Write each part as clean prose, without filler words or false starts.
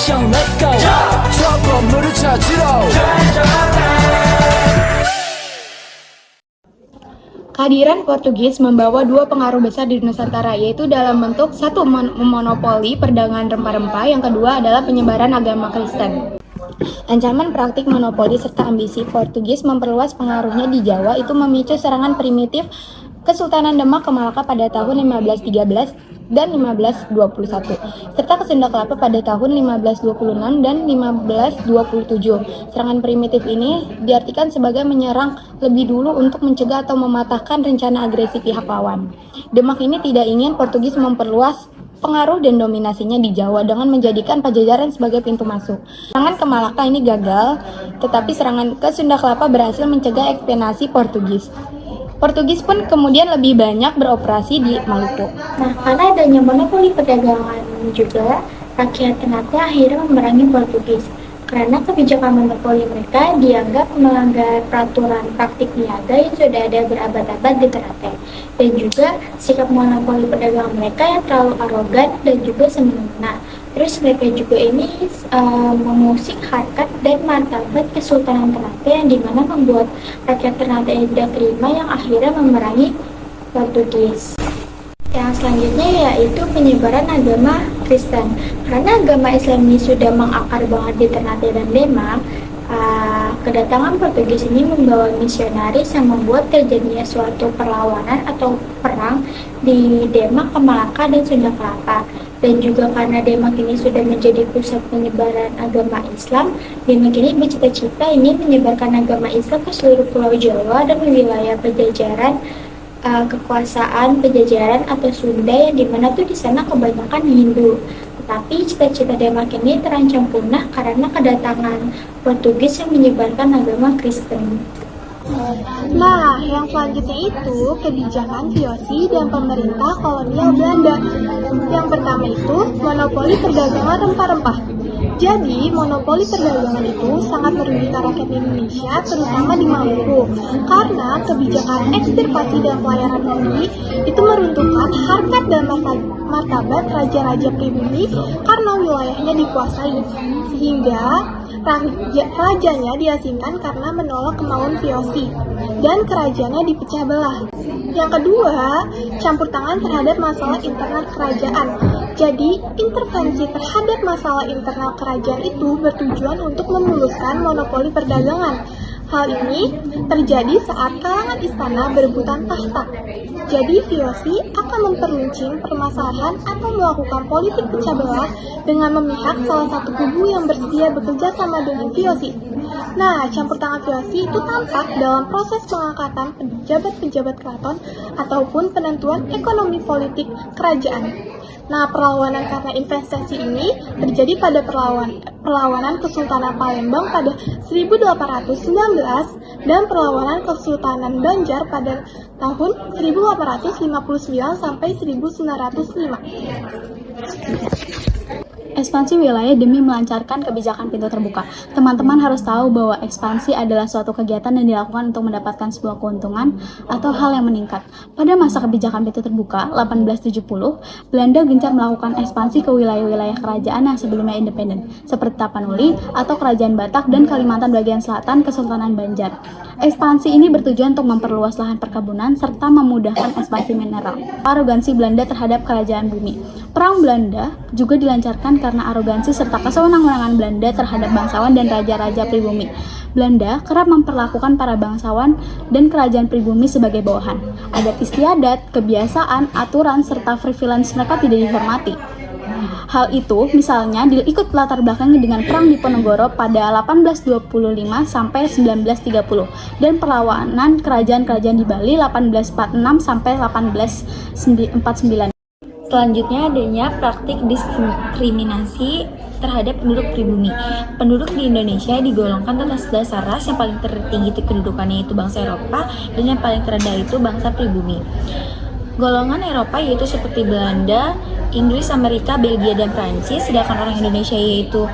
mission let's go 저 건물을 찾으러 Kehadiran Portugis membawa dua pengaruh besar di Nusantara, yaitu dalam bentuk satu memonopoli perdagangan rempah-rempah, yang kedua adalah penyebaran agama Kristen. Ancaman praktik monopoli serta ambisi Portugis memperluas pengaruhnya di Jawa itu memicu serangan primitif Kesultanan Demak ke Malaka pada tahun 1513 dan 1521, serta ke Sunda Kelapa pada tahun 1526 dan 1527. Serangan primitif ini diartikan sebagai menyerang lebih dulu untuk mencegah atau mematahkan rencana agresi pihak lawan. Demak ini tidak ingin Portugis memperluas pengaruh dan dominasinya di Jawa dengan menjadikan Pajajaran sebagai pintu masuk. Serangan ke Malaka ini gagal, tetapi serangan ke Sunda Kelapa berhasil mencegah ekspansi Portugis. Portugis pun kemudian lebih banyak beroperasi di Maluku. Nah, karena adanya monopoli perdagangan juga, rakyat Ternate akhirnya memerangi Portugis. Karena kebijakan monopoli mereka dianggap melanggar peraturan praktik niaga yang sudah ada berabad-abad di Ternate. Dan juga sikap monopoli perdagangan mereka yang terlalu arogan dan juga semena-mena. Terus mereka juga ini mengusik harkat dan martabat Kesultanan Ternate, yang dimana membuat rakyat Ternate tidak terima, yang akhirnya memerangi Portugis. Yang selanjutnya yaitu penyebaran agama Kristen. Karena agama Islam ini sudah mengakar banget di Ternate dan Demak, kedatangan Portugis ini membawa misionaris yang membuat terjadinya suatu perlawanan atau perang di Demak, Malaka, dan Sunda Kelapa. Dan juga karena Demak ini sudah menjadi pusat penyebaran agama Islam, Demak ini bercita-cita ingin menyebarkan agama Islam ke seluruh Pulau Jawa dan wilayah Pajajaran, kekuasaan Pajajaran atau Sunda, yang dimana tuh di sana kebanyakan Hindu. Tetapi cita-cita Demak ini terancam punah karena kedatangan Portugis yang menyebarkan agama Kristen. Nah, yang selanjutnya itu kebijakan VOC dan pemerintah kolonial Belanda. Yang pertama itu monopoli perdagangan rempah-rempah. Jadi, monopoli perdagangan itu sangat merugikan rakyat Indonesia, terutama di Maluku, karena kebijakan ekstirpasi dan pelayaran bumi itu meruntuhkan harkat dan martabat raja-raja pribumi karena wilayahnya dikuasai, sehingga rajanya diasingkan karena menolak kemauan VOC, dan kerajaannya dipecah belah. Yang kedua, campur tangan terhadap masalah internal kerajaan. Jadi, intervensi terhadap masalah internal kerajaan itu bertujuan untuk memuluskan monopoli perdagangan. Hal ini terjadi saat kalangan istana berebutan tahta. Jadi, VOC akan memperuncing permasalahan atau melakukan politik pecah belah dengan memihak salah satu kubu yang bersedia bekerja sama dengan VOC. Nah, campur tangan VOC itu tampak dalam proses pengangkatan pejabat-pejabat keraton ataupun penentuan ekonomi politik kerajaan. Nah, perlawanan karena investasi ini terjadi pada perlawanan Kesultanan Palembang pada 1819 dan perlawanan Kesultanan Banjar pada tahun 1859 sampai 1905. Ekspansi wilayah demi melancarkan kebijakan pintu terbuka. Teman-teman harus tahu bahwa ekspansi adalah suatu kegiatan yang dilakukan untuk mendapatkan sebuah keuntungan atau hal yang meningkat. Pada masa kebijakan pintu terbuka 1870, Belanda gencar melakukan ekspansi ke wilayah-wilayah kerajaan yang sebelumnya independen, seperti Tapanuli atau Kerajaan Batak dan Kalimantan bagian selatan Kesultanan Banjar. Ekspansi ini bertujuan untuk memperluas lahan perkebunan serta memudahkan ekspansi mineral. Arogansi Belanda terhadap kerajaan bumi. Perang Belanda juga dilancarkan karena arogansi serta kesewenang-wenangan Belanda terhadap bangsawan dan raja-raja pribumi. Belanda kerap memperlakukan para bangsawan dan kerajaan pribumi sebagai bawahan. Adat istiadat, kebiasaan, aturan, serta privilege mereka tidak dihormati. Hal itu misalnya diikut latar belakangnya dengan Perang Diponegoro pada 1825 sampai 1930 dan perlawanan kerajaan-kerajaan di Bali 1846 sampai 1849. Selanjutnya adanya praktik diskriminasi terhadap penduduk pribumi. Penduduk di Indonesia digolongkan atas dasar ras, yang paling tertinggi itu kedudukannya itu bangsa Eropa dan yang paling terendah itu bangsa pribumi. Golongan Eropa yaitu seperti Belanda, Inggris, Amerika, Belgia, dan Prancis, sedangkan orang Indonesia yaitu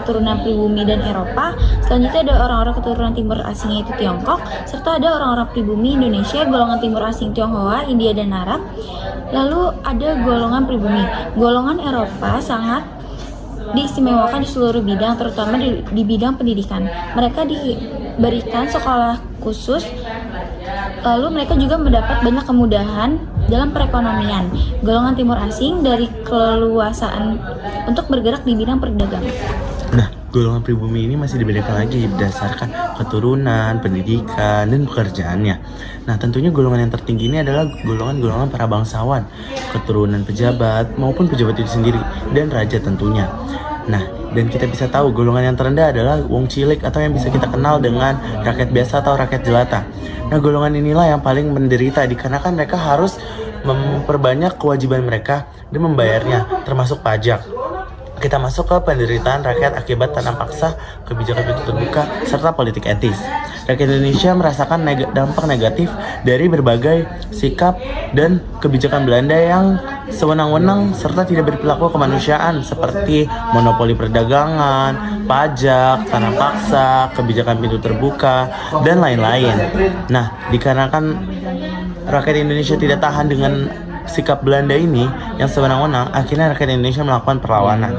turunan pribumi dan Eropa. Selanjutnya ada orang-orang keturunan timur asing yaitu Tiongkok, serta ada orang-orang pribumi Indonesia, golongan timur asing Tionghoa, India, dan Arab. Lalu ada golongan pribumi. Golongan Eropa sangat diistimewakan di seluruh bidang, terutama di bidang pendidikan. Mereka diberikan sekolah khusus, lalu mereka juga mendapat banyak kemudahan dalam perekonomian. Golongan timur asing dari keleluasaan untuk bergerak di bidang perdagangan. Nah, golongan pribumi ini masih dibedakan lagi berdasarkan keturunan, pendidikan, dan pekerjaannya. Nah, tentunya golongan yang tertinggi ini adalah golongan-golongan para bangsawan, keturunan pejabat maupun pejabat itu sendiri, dan raja tentunya. Nah, dan kita bisa tahu golongan yang terendah adalah wong cilik atau yang bisa kita kenal dengan rakyat biasa atau rakyat jelata. Nah, golongan inilah yang paling menderita dikarenakan mereka harus memperbanyak kewajiban mereka dan membayarnya, termasuk pajak. Kita masuk ke penderitaan rakyat akibat tanam paksa, kebijakan pintu terbuka, serta politik etis. Rakyat Indonesia merasakan dampak negatif dari berbagai sikap dan kebijakan Belanda yang sewenang-wenang serta tidak berperilaku kemanusiaan seperti monopoli perdagangan, pajak, tanam paksa, kebijakan pintu terbuka, dan lain-lain. Nah, dikarenakan rakyat Indonesia tidak tahan dengan sikap Belanda ini yang sewenang-wenang, akhirnya rakyat Indonesia melakukan perlawanan.